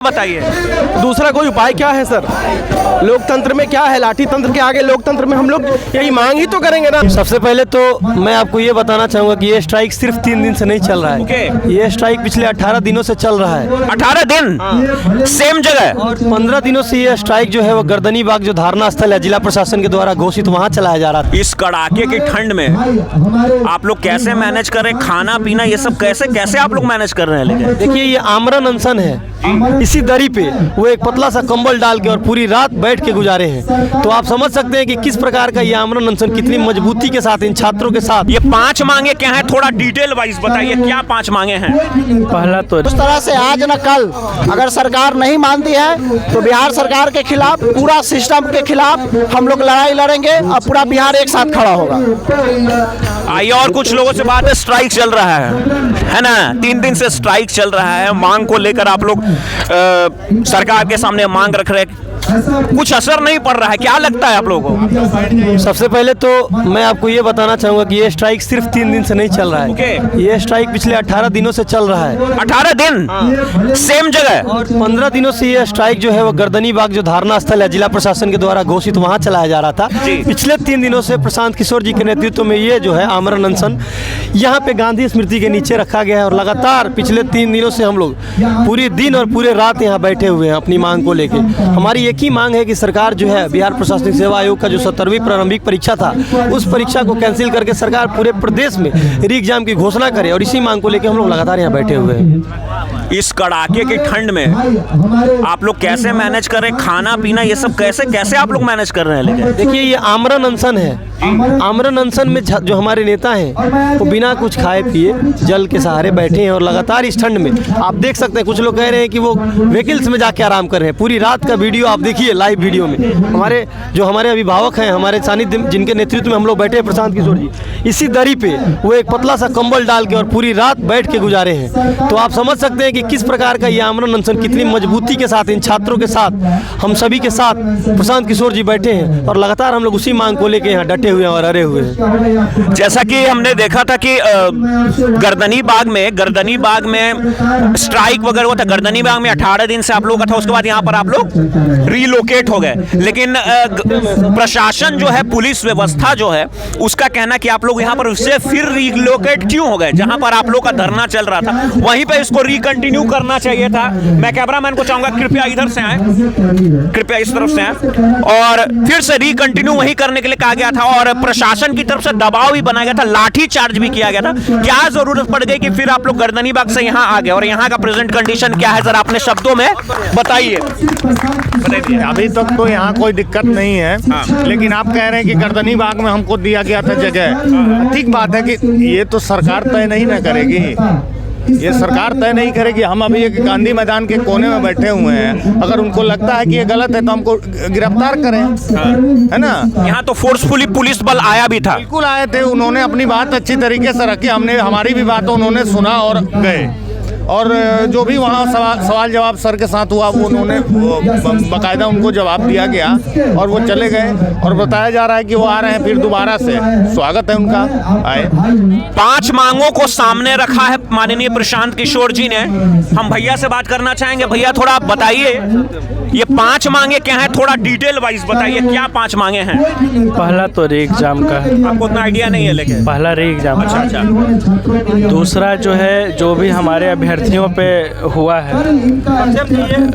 बताइए दूसरा कोई उपाय क्या है सर? लोकतंत्र में क्या है, लाठी तंत्र के आगे लोकतंत्र में हम लोग यही मांग ही तो करेंगे ना। सबसे पहले तो मैं आपको ये बताना चाहूंगा कि ये स्ट्राइक सिर्फ 3 दिन से नहीं चल रहा है। ये स्ट्राइक पिछले 18 दिनों से चल रहा है। 18 दिन सेम जगह। और 15 दिनों से ये स्ट्राइक जो है वो गर्दनी बाग जो धारणा स्थल है जिला प्रशासन के द्वारा घोषित, वहाँ चलाया जा रहा था। इस कड़ाके की ठंड में आप लोग कैसे मैनेज कर रहे हैं? खाना पीना ये सब कैसे आप लोग मैनेज कर रहे हैं? लेकिन देखिए ये आमरण अनशन है। इसी दरी पे वो एक पतला सा कंबल डाल के और पूरी रात बैठ के गुजारे हैं। तो आप समझ सकते हैं कि किस प्रकार का ये आमरण अनशन कितनी मजबूती के साथ इन छात्रों के साथ। ये 5 मांगे क्या है, थोड़ा डिटेल वाइज बताइए, क्या 5 मांगे हैं? पहला तो उस तरह से आज न कल अगर सरकार नहीं मानती है तो बिहार सरकार के खिलाफ, पूरा सिस्टम के खिलाफ हम लोग लड़ाई लड़ेंगे और पूरा बिहार एक साथ खड़ा होगा। आइए और कुछ लोगों से बात है। स्ट्राइक चल रहा है ना? 3 दिन से स्ट्राइक चल रहा है। मांग को लेकर आप लोग सरकार के सामने मांग रख रहे हैं, कुछ असर नहीं पड़ रहा है, क्या लगता है आप लोगों को? सबसे पहले तो मैं आपको ये बताना चाहूंगा कि ये स्ट्राइक सिर्फ 3 दिन से नहीं चल रहा है। ये स्ट्राइक पिछले 18 दिनों से चल रहा है। 18 दिन सेम जगह। और 15 दिनों से ये स्ट्राइक जो है वो गर्दनी बाग जो धारणा स्थल है जिला प्रशासन के द्वारा घोषित, वहाँ चलाया जा रहा था। पिछले 3 दिनों से प्रशांत किशोर जी के नेतृत्व में ये जो है आमरण अनशन यहाँ पे गांधी स्मृति के नीचे रखा गया है। और लगातार पिछले 3 दिनों से हम लोग पूरी दिन और पूरे रात यहाँ बैठे हुए हैं अपनी मांग को लेके। हमारी एक ही मांग है कि सरकार जो है बिहार प्रशासनिक सेवा आयोग का जो 70वीं प्रारंभिक परीक्षा था उस परीक्षा को कैंसिल करके सरकार पूरे प्रदेश में री एग्जाम की घोषणा करे। और इसी मांग को लेकर हम लोग लगातार यहाँ बैठे हुए हैं। इस कड़ाके की ठंड में आप लोग कैसे मैनेज कर रहे हैं? खाना पीना ये सब कैसे आप लोग मैनेज कर रहे हैं? लेकिन देखिए ये आमरण अनशन है। आमरण अनशन में जो हमारे नेता हैं वो बिना कुछ खाए पिए जल के सहारे बैठे हैं। और लगातार इस ठंड में आप देख सकते हैं कुछ लोग कह रहे हैं कि वो व्हीकल्स में जाके आराम कर रहे हैं। पूरी रात का वीडियो आप देखिए, लाइव वीडियो में हमारे अभिभावक हैं, हमारे सानिध्य जिनके नेतृत्व में हम लोग बैठे हैं, प्रशांत किशोर जी, इसी दरी पे वो एक पतला सा कंबल डाल के और पूरी रात बैठ के गुजारे हैं। तो आप समझ सकते हैं कि किस प्रकार का ये आमरण अनशन कितनी मजबूती के साथ इन छात्रों के साथ, हम सभी के साथ प्रशांत किशोर जी बैठे हैं। और लगातार हम लोग उसी मांग को लेके यहाँ डटे हुए हैं और अड़े हुए हैं। जैसा कि हमने देखा था कि गर्दनी बाग में स्ट्राइक वगैरह हुआ था। गर्दनी बाग में 18 दिन से आप लोग का था, उसके बाद यहाँ पर आप लोग रिलोकेट हो गए। लेकिन प्रशासन जो है, पुलिस व्यवस्था जो है, उसका कहना कि आप लोग यहाँ पर उससे फिर रिलोकेट क्यों हो गए? जहाँ पर आप लोग का धरना चल रहा था वहीं पे इसको रिकंटिन्यू करना चाहिए था। मैं कैमरामैन को चाहूंगा कृपया इधर से आए, कृपया इस तरफ से आए। और फिर से रिकंटिन्यू वहीं करने के लिए कहा गया था और प्रशासन की तरफ से दबाव भी बनाया गया था, लाठी चार्ज भी किया गया था। क्या जरूरत पड़ गई कि फिर आप लोग गर्दनी बाग से यहाँ आ गए? और यहाँ का प्रेजेंट कंडीशन क्या है, जरा अपने शब्दों में बताइए। अभी तक तो यहाँ कोई दिक्कत नहीं है। लेकिन आप कह रहे हैं कि गर्दनी बाग में हमको दिया गया था जगह। ठीक बात है कि ये तो सरकार तय नहीं ना करेगी, ये सरकार तय नहीं करेगी। हम अभी एक गांधी मैदान के कोने में बैठे हुए हैं। अगर उनको लगता है कि ये गलत है तो हमको गिरफ्तार करें, है ना? यहाँ तो फोर्सफुली पुलिस बल आया भी था। बिल्कुल आए थे, उन्होंने अपनी बात अच्छी तरीके से रखी, हमने हमारी भी बात उन्होंने सुना और गए। और जो भी वहाँ सवाल जवाब सर के साथ हुआ वो उन्होंने बाकायदा उनको जवाब दिया गया और वो चले गए। और बताया जा रहा है कि वो आ रहे हैं फिर दोबारा से, स्वागत है उनका, आए। 5 मांगों को सामने रखा है माननीय प्रशांत किशोर जी ने। हम भैया से बात करना चाहेंगे। भैया थोड़ा आप बताइए ये 5 मांगे क्या है, थोड़ा डिटेल वाइज बताइए, क्या 5 मांगे हैं? पहला तो री एग्जाम का है। आपको उतना आइडिया नहीं है लेकिन पहला री एग्जाम। अच्छा। दूसरा जो है जो भी हमारे अभ्यर्थियों पे हुआ है,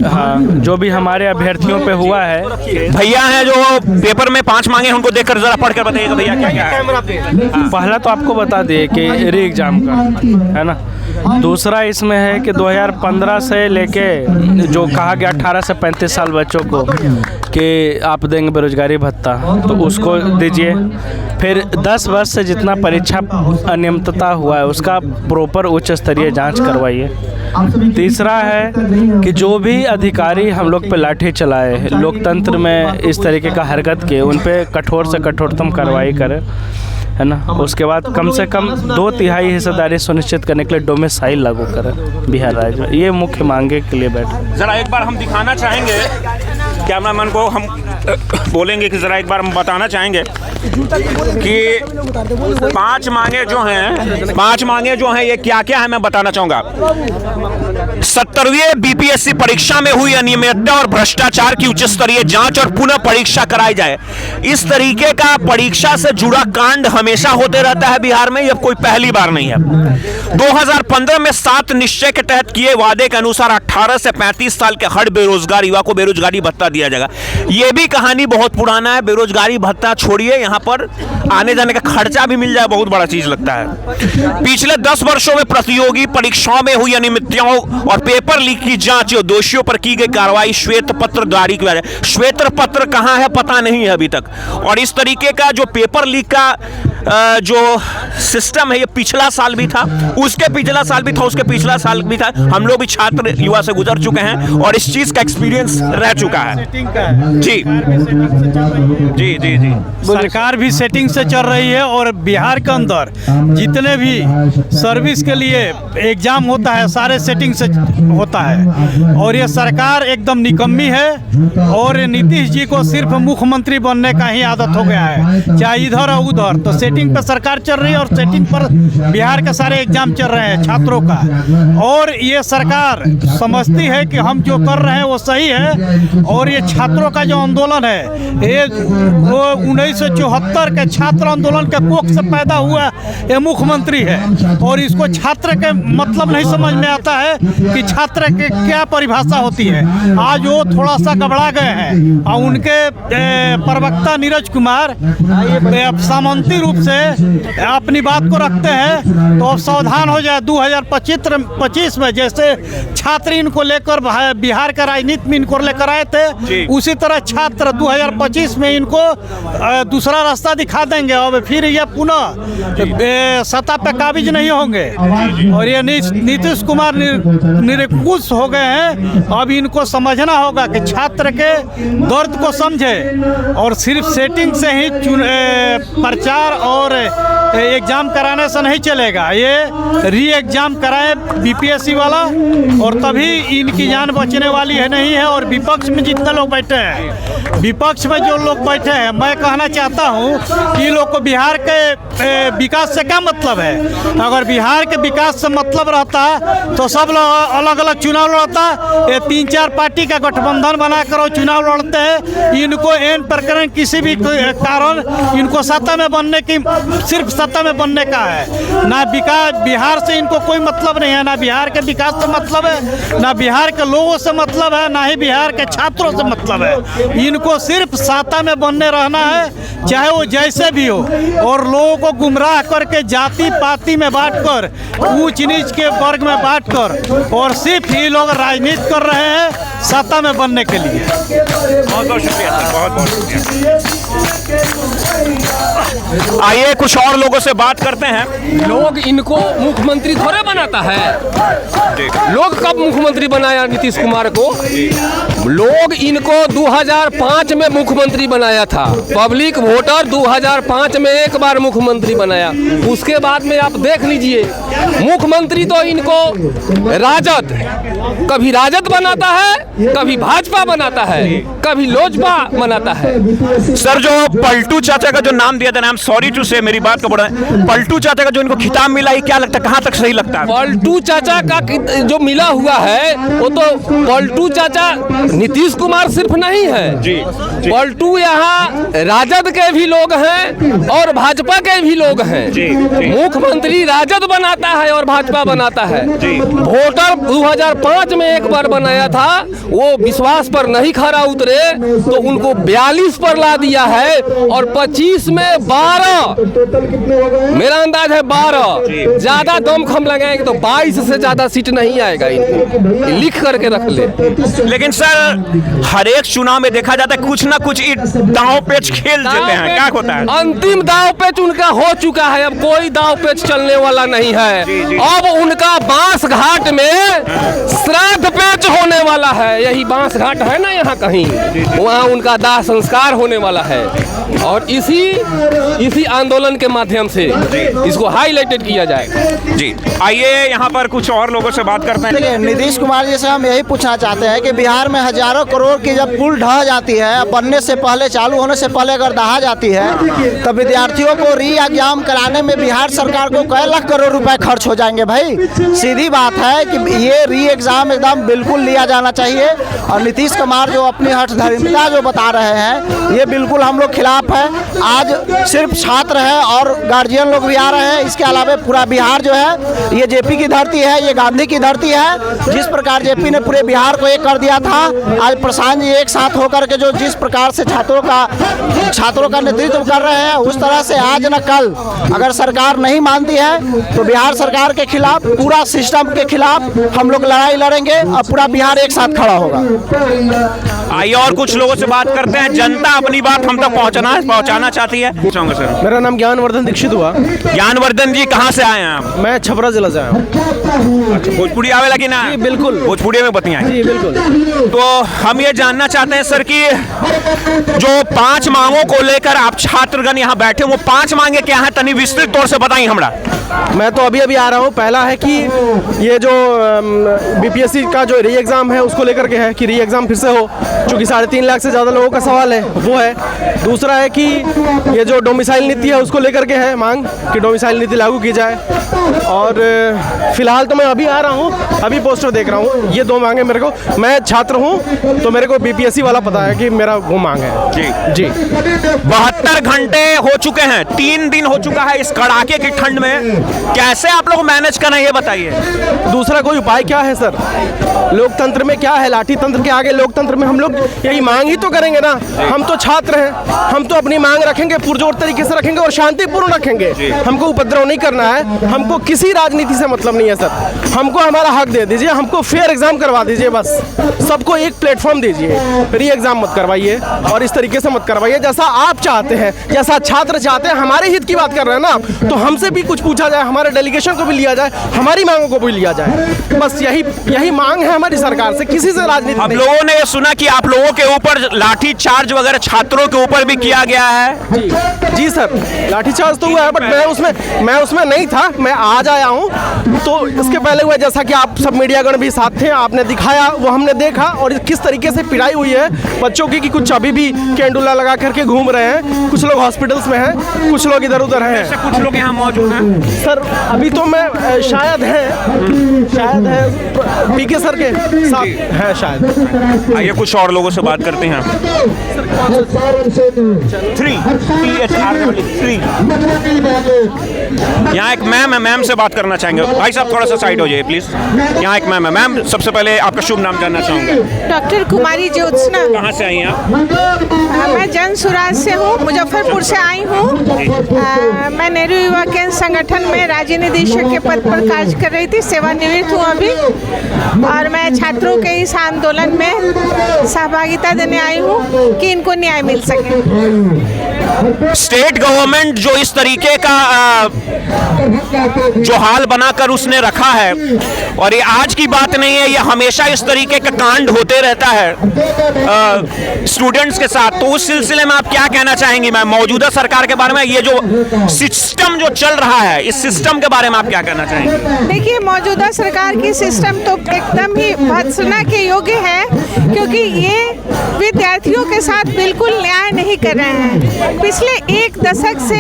हाँ, जो भी हमारे अभ्यर्थियों पे हुआ है। भैया हैं जो पेपर में 5 मांगे हैं, उनको देखकर जरा पढ़कर बताइएगा भैया क्या क्या है। पहला तो आपको बता दिए कि री एग्जाम का है ना। दूसरा इसमें है कि 2015 से लेके जो कहा गया 18 से 35 साल बच्चों को कि आप देंगे बेरोजगारी भत्ता, तो उसको दीजिए। फिर 10 वर्ष से जितना परीक्षा अनियमितता हुआ है उसका प्रॉपर उच्च स्तरीय जांच करवाइए। तीसरा है कि जो भी अधिकारी हम लोग पे लाठी चलाए, लोकतंत्र में इस तरीके का हरकत किए, उन पे कठोर से कठोरतम कार्रवाई करें, है ना। उसके बाद कम से कम 2/3 हिस्सेदारी सुनिश्चित करने के लिए डोमिसाइल लागू करें बिहार राज्य में। ये मुख्य मांगे के लिए बैठे। जरा एक बार हम दिखाना चाहेंगे कैमरामैन को, हम बोलेंगे कि ज़रा एक बार हम बताना चाहेंगे कि 5 मांगे जो हैं ये क्या क्या है, मैं बताना चाहूँगा। 70वीं बीपीएससी परीक्षा में हुई अनियमितता और भ्रष्टाचार की उच्च स्तरीय जांच और पुनः परीक्षा कराई जाए। इस तरीके का परीक्षा से जुड़ा कांड हमेशा होते रहता है बिहार में, यह कोई पहली बार नहीं है। 2015 में 7 निश्चय के तहत किए वादे के अनुसार 18 से 35 साल के हर बेरोजगार युवा को बेरोजगारी भत्ता दिया जाएगा। यह भी कहानी बहुत पुराना है। बेरोजगारी भत्ता छोड़िए, यहां पर आने जाने का खर्चा भी मिल जाए, बहुत बड़ा चीज लगता है। पिछले 10 वर्षों में प्रतियोगी परीक्षाओं में हुई अनियमितताओं और पेपर लीक की जांच और दोषियों पर की गई कार्रवाई श्वेत पत्र जारी किया जाए। श्वेत पत्र कहां है पता नहीं है अभी तक। और इस तरीके का जो पेपर लीक का जो सिस्टम है, ये पिछला साल भी था, उसके पिछला साल भी था, उसके पिछला साल भी था। हम लोग भी छात्र युवा से गुजर चुके हैं और इस चीज का एक्सपीरियंस रह चुका है। जी जी जी जी, सरकार भी सेटिंग से चल रही है और बिहार के अंदर जितने भी सर्विस के लिए एग्जाम होता है सारे सेटिंग से होता है। और ये सरकार एकदम निकम्मी है और नीतीश जी को सिर्फ मुख्यमंत्री बनने का ही आदत हो गया है, चाहे इधर और उधर। तो सेटिंग पर सरकार चल रही है और सेटिंग पर बिहार के सारे एग्जाम चल रहे हैं छात्रों का। और ये सरकार समझती है कि हम जो कर रहे हैं वो सही है। और ये छात्रों का जो आंदोलन है, ये वो 1974 के छात्र आंदोलन के कोख से पैदा हुआ ये मुख्यमंत्री है। और इसको छात्र के मतलब नहीं समझ में आता है कि छात्र के क्या परिभाषा होती है। आज वो थोड़ा सा घबरा गए हैं और उनके प्रवक्ता नीरज कुमार सामंती रूप से अपनी बात को रखते हैं। तो अब सावधान हो जाए। 2025 में जैसे छात्र इनको लेकर बिहार का राजनीति में इनको लेकर आए थे, उसी तरह छात्र 2025 में इनको दूसरा रास्ता दिखा देंगे और फिर ये पुनः सत्ता पे काबिज नहीं होंगे। और ये नीतीश कुमार निरंकुश हो गए हैं। अब इनको समझना होगा कि छात्र के दर्द को समझे और सिर्फ सेटिंग से ही प्रचार और एग्जाम कराने से नहीं चलेगा। ये री एग्जाम कराए बीपीएससी वाला और तभी इनकी जान बचने वाली है नहीं है। और विपक्ष में जितने लोग बैठे हैं, विपक्ष में जो लोग बैठे हैं, मैं कहना चाहता हूँ कि लोग को बिहार के विकास से क्या मतलब है। अगर बिहार के विकास से मतलब रहता तो सब लोग अलग अलग चुनाव लड़ता। ये 3-4 पार्टी का गठबंधन बनाकर चुनाव लड़ते हैं। इनको एन प्रकरण किसी भी कारण इनको सत्ता में बनने की, सिर्फ सत्ता में बनने का है। ना विकास बिहार से इनको कोई मतलब नहीं है, ना बिहार के विकास से मतलब है, ना बिहार के लोगों से मतलब है, ना ही बिहार के छात्रों से मतलब है। इनको सिर्फ सत्ता में बनने रहना है, चाहे वो जैसे भी हो। और लोगों को गुमराह करके जाति पाति में बांटकर, ऊंच नीच के वर्ग में बांटकर और सिर्फ ये लोग राजनीति कर रहे हैं सत्ता में बनने के लिए। बहुत बहुत शुक्रिया सर, बहुत बहुत शुक्रिया। आइए कुछ और लोगों से बात करते हैं। लोग इनको मुख्यमंत्री थोड़े बनाता है। लोग कब मुख्यमंत्री बनाया नीतीश कुमार को? लोग इनको 2005 में मुख्यमंत्री बनाया था। पब्लिक वोटर 2005 में एक बार मुख्यमंत्री बनाया। उसके बाद में आप देख लीजिए, मुख्यमंत्री तो इनको राजद, कभी राजद बनाता है, कभी भाजपा बनाता है, कभी लोजपा बनाता है। सर जो पलटू चाचा का जो नाम दिया था, नाम सॉरी टू से मेरी बात को बढ़ा, पलटू चाचा का जो इनको खिताब मिला, ये क्या लगता है कहां तक सही लगता है? पलटू चाचा का जो मिला हुआ है वो तो पलटू चाचा नीतीश कुमार सिर्फ नहीं है जी। पलटू यहाँ राजद के भी लोग हैं और भाजपा के भी लोग हैं। मुख्यमंत्री राजद बनाता है और भाजपा बनाता है। वोटर 2005 में एक बार बनाया था, वो विश्वास पर नहीं खरा उतरे तो उनको 42 पर ला दिया है और 25 में 12, मेरा अंदाज है 12, ज्यादा दमखम लगाएंगे तो 22 से ज्यादा सीट नहीं आएगा इनको, लिख करके रख ले। लेकिन सर हर एक चुनाव में देखा जाता है कुछ ना कुछ दांव पेच खेल देते हैं, क्या होता है? अंतिम दाव पेच उनका हो चुका है, अब कोई दाव पेच चलने वाला नहीं है। अब उनका बांस घाट में श्राद्ध पेच होने वाला है। यही बांस घाट है ना यहाँ कहीं, वहाँ उनका दाह संस्कार होने वाला है। और इसी इसी आंदोलन के माध्यम से इसको हाईलाइटेड किया जाएगा। जी, आइए यहाँ पर कुछ और लोगों से बात करते हैं। देखिए, नीतीश कुमार जी से हम यही पूछना चाहते हैं कि बिहार में हजारों करोड़ की जब पुल ढह जाती है, बनने से पहले, चालू होने से पहले अगर दहा जाती है, तो विद्यार्थियों को री एग्जाम कराने में बिहार सरकार को कई लाख करोड़ रुपए खर्च हो जाएंगे। भाई सीधी बात है कि ये री एग्जाम एकदम बिल्कुल लिया जाना चाहिए। और नीतीश कुमार जो अपनी हठधर्मिता जो बता रहे हैं, ये बिल्कुल हम लोग खिलाफ है। आज सिर्फ छात्र है और गार्जियन लोग भी आ रहे हैं, इसके अलावा पूरा बिहार जो है ये जेपी की धरती है, ये गांधी की धरती है। जिस प्रकार जेपी ने पूरे बिहार को एक कर दिया था, आज प्रशांत जी एक साथ होकर के जो जिस प्रकार से छात्रों का नेतृत्व कर रहे हैं, उस तरह से आज न कल अगर सरकार नहीं मानती है तो बिहार सरकार के खिलाफ, पूरा सिस्टम के खिलाफ हम लोग लड़ाई लड़ेंगे और पूरा बिहार एक साथ खड़ा होगा। आइए और कुछ लोगों से बात करते हैं। जनता अपनी बात हम तक पहुंचाना चाहती है। पूछूंगा सर। मेरा नाम ज्ञानवर्धन दीक्षित हुआ। ज्ञानवर्धन जी, कहाँ से आए हैं आप? मैं छपरा जिला से आया हूँ। अच्छा, भोजपुरी आवे लगी ना? जी बिल्कुल, भोजपुरी में बतियाएं। जी बिल्कुल। तो हम ये जानना चाहते हैं सर कि जो 5 मांगों को लेकर आप छात्रगण यहाँ बैठे, वो 5 मांगे क्या है, तनी विस्तृत तौर से बताइए हमरा। मैं तो अभी आ रहा हूँ। पहला है कि ये जो बीपीएससी का जो री एग्ज़ाम है उसको लेकर के है कि री एग्ज़ाम फिर से हो, चूँकि 3.5 लाख से ज़्यादा लोगों का सवाल है, वो है। दूसरा है कि ये जो डोमिसाइल नीति है उसको लेकर के है मांग कि डोमिसाइल नीति लागू की जाए। और फिलहाल तो मैं अभी आ रहा हूँ, अभी पोस्टर देख रहा हूँ। ये 2 मांगे मेरे को, मैं छात्र हूँ तो मेरे को बीपीएससी वाला पता है कि मेरा वो मांग है। जी जी। 72 घंटे हो चुके हैं, 3 दिन हो चुका है इस कड़ाके की ठंड में। कैसे आप लोग मैनेज कर रहे हैं, ये बताइए। दूसरा कोई उपाय क्या है सर? लोकतंत्र में क्या है, लाठी तंत्र के आगे लोकतंत्र में हम लोग यही मांग ही तो करेंगे ना। हम तो छात्र हैं, हम तो अपनी मांग रखेंगे, पुरजोर तरीके से रखेंगे और शांतिपूर्ण रखेंगे। हमको उपद्रव नहीं करना है, हमको किसी राजनीति से मतलब नहीं है सर। हमको हमारा हक दे दीजिए, हमको फेयर एग्जाम करवा दीजिए, बस सबको एक प्लेटफॉर्म दीजिए। री एग्जाम मत करवाइए और इस तरीके से मत करवाइए जैसा आप चाहते हैं, जैसा छात्र चाहते हैं। हमारे हित की बात कर रहे हैं ना आप, तो हमसे भी कुछ पूछा जाए, हमारे डेलीगेशन को भी लिया जाए, हमारी मांगों को भी लिया जाए। बस यही मांग है हमारी सरकार से, किसी से राजनीति हम नहीं। लोगों ने ये सुना कि आप लोगों के ऊपर लाठी चार्ज वगैरह छात्रों के ऊपर भी किया गया है। जी सर, लाठीचार्ज तो हुआ है, बट मैं उसमें नहीं था, मैं आज आया हूँ। तो इसके पहले हुआ, जैसा कि आप सब मीडियागण भी साथ थे, आपने दिखाया, वो हमने देखा। और किस तरीके से पिटाई हुई है बच्चों की, कि कुछ अभी भी कैंडुला लगा करके घूम रहे हैं, कुछ लोग हॉस्पिटल्स में हैं, कुछ लोग इधर उधर हैं। कुछ लोग यहाँ मौजूद हैं सर, अभी तो मैं शायद है पीके सर के साथ है शायद। आइए कुछ और लोगों से बात करते हैं। 3 यहाँ एक मैम है, मैम से बात करना चाहेंगे। भाई साहब थोड़ा सा साइड हो जाइए प्लीज। यहाँ एक मैम है। मैम, सबसे पहले आपका शुभ नाम जानना चाहूँगा। डॉक्टर कुमारी ज्योत्सना। कहाँ से आई हैं आप? मैं जन सुराज से हूँ, मुजफ्फरपुर से आई हूँ। मैं नेहरू युवा केंद्र संगठन में राज्य निदेशक के पद पर कार्य कर रही थी, सेवानिवृत्त हूँ अभी। और मैं छात्रों के इस आंदोलन में सहभागिता देने आई हूँ कि इनको न्याय मिल सके। स्टेट गवर्नमेंट जो इस तरीके का जो हाल बनाकर उसने रखा है, और ये आज की बात नहीं है, ये हमेशा इस तरीके का कांड होते रहता है स्टूडेंट्स के साथ। तो उस सिलसिले में आप क्या कहना चाहेंगी मैम, मौजूदा सरकार के बारे में, ये जो सिस्टम जो चल रहा है, इस सिस्टम के बारे में आप क्या कहना चाहेंगे? देखिए, मौजूदा सरकार की सिस्टम तो एकदम ही भर्त्सना के योग्य है, क्योंकि ये विद्यार्थियों के साथ बिल्कुल न्याय नहीं कर रहे हैं। पिछले 1 दशक से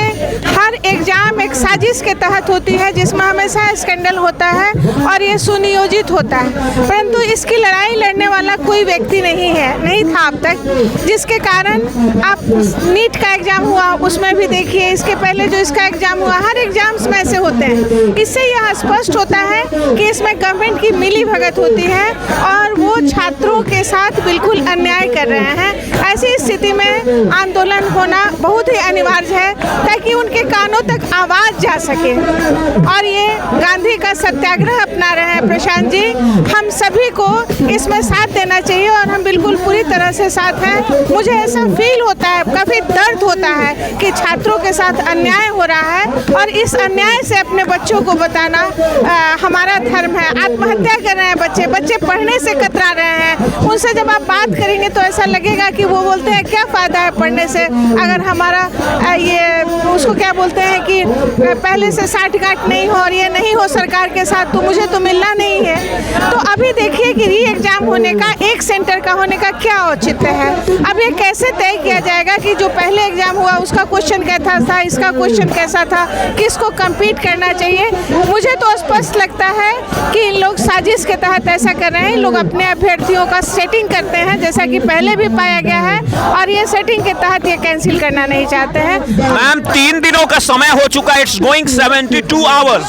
हर एग्जाम एक साजिश के तहत होती है, जिसमें हमेशा स्कैंडल होता है और ये सुनियोजित होता है, परंतु इसकी लड़ाई लड़ने वाला कोई व्यक्ति नहीं था अब तक, जिसके कारण आप नीट का एग्जाम हुआ उसमें भी देखिए, इसके पहले जो इसका एग्जाम हुआ, हर एग्जाम्स में ऐसे होते हैं। इससे यह स्पष्ट होता है कि इसमें गवर्नमेंट की मिली भगत होती है और वो छात्रों के साथ बिल्कुल अन्याय कर रहे हैं। ऐसी स्थिति में आंदोलन होना बहुत ही अनिवार्य है, ताकि उनके कानों तक आवाज़ जा सके। और ये गांधी का सत्याग्रह अपना रहे हैं प्रशांत जी, हम सभी को इसमें साथ देना चाहिए और हम बिल्कुल पूरी तरह से साथ हैं। मुझे ऐसा फील होता है, काफ़ी दर्द होता है कि छात्रों के साथ अन्याय हो रहा है, और इस अन्याय से अपने बच्चों को बताना हमारा धर्म है। आत्महत्या कर रहे हैं बच्चे पढ़ने से कतरा रहे हैं, उनसे जब आप बात करेंगे तो ऐसा लगेगा कि वो बोलते हैं क्या फ़ायदा है पढ़ने से, अगर हमारा ये उसको क्या बोलते हैं कि पहले से साठ गांठ नहीं हो और ये नहीं हो सरकार के साथ तो मुझे तो मिलना नहीं है। तो अभी देखिए कि री एग्ज़ाम होने का, एक सेंटर का होने का क्या औचित्य है। अब ये कैसे तय किया जाएगा कि जो पहले एग्ज़ाम हुआ उसका क्वेश्चन कैसा था, इसका क्वेश्चन कैसा था, किसको कम्पीट करना चाहिए। मुझे तो स्पष्ट लगता है कि इन लोग साजिश के तहत ऐसा कर रहे हैं। लोग अपने अभ्यर्थियों का सेटिंग करते हैं जैसा कि पहले भी पाया गया है, और ये सेटिंग के तहत ये कैंसिल करना नहीं चाहते हैं। मैम 3 दिनों का समय हो चुका है, it's going 72 hours.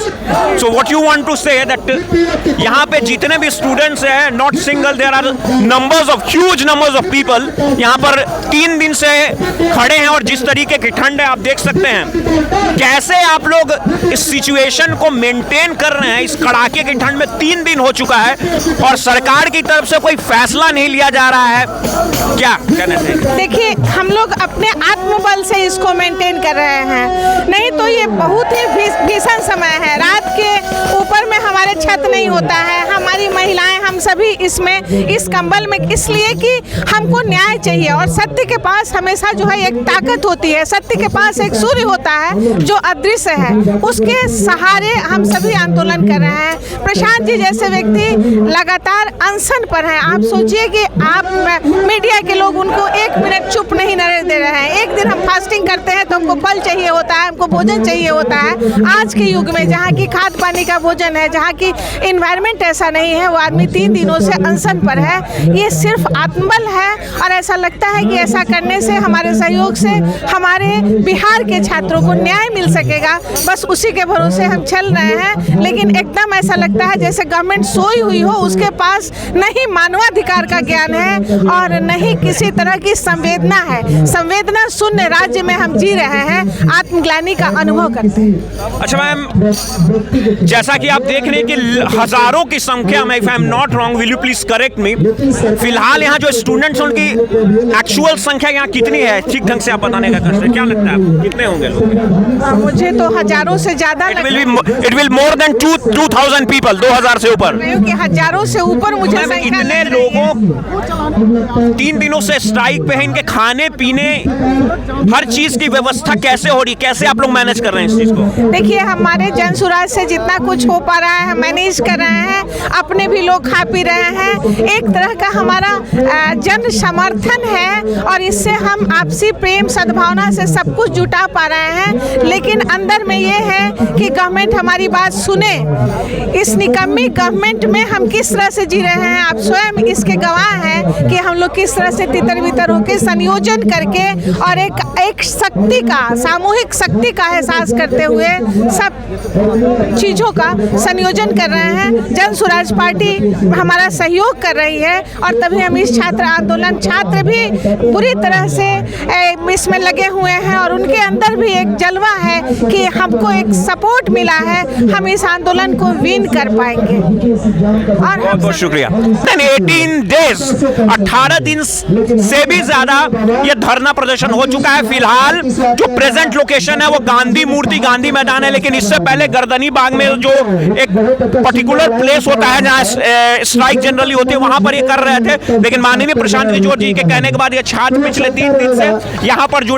So what you want to say that यहाँ पे जितने भी स्टूडेंट्स हैं, not single, there are numbers of huge numbers of people यहाँ पर 3 दिन से खड़े हैं, और जिस तरीके की ठंड है आप देख सकते हैं। कैसे आप लोग इस सिचुएशन को मेंटेन कर रहे हैं? इस कड़ाके की ठंड में 3 दिन हो चुका है और सरकार की तरफ से कोई फैसला नहीं लिया जा रहा है, क्या कहना चाहिए? देखिए, हम लोग अपने आत्मबल से इसको मेंटेन कर रहे हैं, नहीं तो ये बहुत ही भीषण समय है। रात के ऊपर में हमारे छत नहीं होता है, हमारी महिलाएं, हम सभी इसमें इस कंबल में, इसलिए कि हमको न्याय चाहिए। और सत्य के पास हमेशा जो है एक ताकत होती है, सत्य के पास एक सूर्य होता है जो अदृश्य है, उसके सहारे हम सभी आंदोलन कर रहे हैं। प्रशांत जी जैसे व्यक्ति लगातार अनशन पर हैं। आप सोचिए कि आप मीडिया के लोग उनको 1 मिनट चुप नहीं रहने दे रहे हैं। एक दिन हम फास्टिंग करते हैं तो हमको फल चाहिए होता है, हमको भोजन चाहिए होता है। आज के युग में जहाँ की खाद पानी का भोजन है, जहाँ की इन्वायरमेंट ऐसा नहीं है, वो आदमी 3 दिनों से अनशन पर है। ये सिर्फ आत्मबल है, और ऐसा लगता है कि ऐसा करने से, हमारे सहयोग से हमारे बिहार के छात्रों को न्याय मिल सकेगा, बस उसी के भरोसे हम चल रहे हैं। लेकिन एकदम ऐसा लगता है जैसे गवर्नमेंट सोई हुई हो, उसके पास नहीं मानवाधिकार का ज्ञान है और नहीं किसी तरह की संवेदना है। संवेदना शून्य राज्य में हम जी रहे हैं, आत्मग्लानि का अनुभव करते हैं। अच्छा मैम, जैसा कि आप देख रहे हैं कि हजारों की संख्या में, if I am not wrong, will you please correct मी, फिलहाल यहाँ जो स्टूडेंट्स उनकी एक्चुअल संख्या यहाँ कितनी है, ठीक ढंग से आप बताने का कष्ट है, क्या लगता है कितने होंगे लोग? मुझे तो हजारों से ज्यादा, it will more than 2000 people, 2000 से ऊपर, हजारों से ऊपर मुझे इतने लोगों 3 दिनों से स्ट्राइक पे है। इनके खाने पीने हर चीज की व्यवस्था कैसे हो रही, कैसे आप लोग मैनेज कर रहे हैं इस चीज को? देखिए, हमारे जन सुराज से जितना कुछ हो पा रहा है मैनेज कर रहे हैं, अपने भी लोग खा पी रहे हैं। एक तरह का हमारा जन समर्थन है, और इससे हम आपसी प्रेम सद्भावना से सब कुछ जुटा पा रहे हैं। लेकिन अंदर में ये है कि गवर्नमेंट हमारी बात सुने। इस निकम्मी गवर्नमेंट में हम किस तरह से जी रहे हैं, आप स्वयं इसके गवाह हैं कि हम लोग किस तरह से तितर बितर होकर संयोजन करके और एक शक्ति का, सामूहिक शक्ति का एहसास करते हुए सब चीज़ों का संयोजन कर रहे हैं। जन सुराज पार्टी हमारा सहयोग कर रही है, और तभी हम इस छात्र आंदोलन, छात्र भी पूरी तरह से इसमें लगे हुए हैं, और उनके अंदर भी एक जलवा है कि हमको एक सपोर्ट मिला है, हम इस आंदोलन को विन कर पाएंगे। और बहुत बहुत शुक्रिया। 18 डेज, 18 दिन से भी ज्यादा ये धरना प्रदर्शन हो चुका है। फिलहाल जो प्रेजेंट लोकेशन है वो गांधी मूर्ति, गांधी मैदान है, लेकिन इससे पहले गर्दनी बाग में जो एक पर्टिकुलर प्लेस होता है जहाँ स्ट्राइक जनरली होती है, वहां पर ये कर रहे थे। लेकिन माननीय प्रशांत किशोर जी के कहने के बाद ये छात्र पिछले 3 दिन से यहाँ पर जुड़े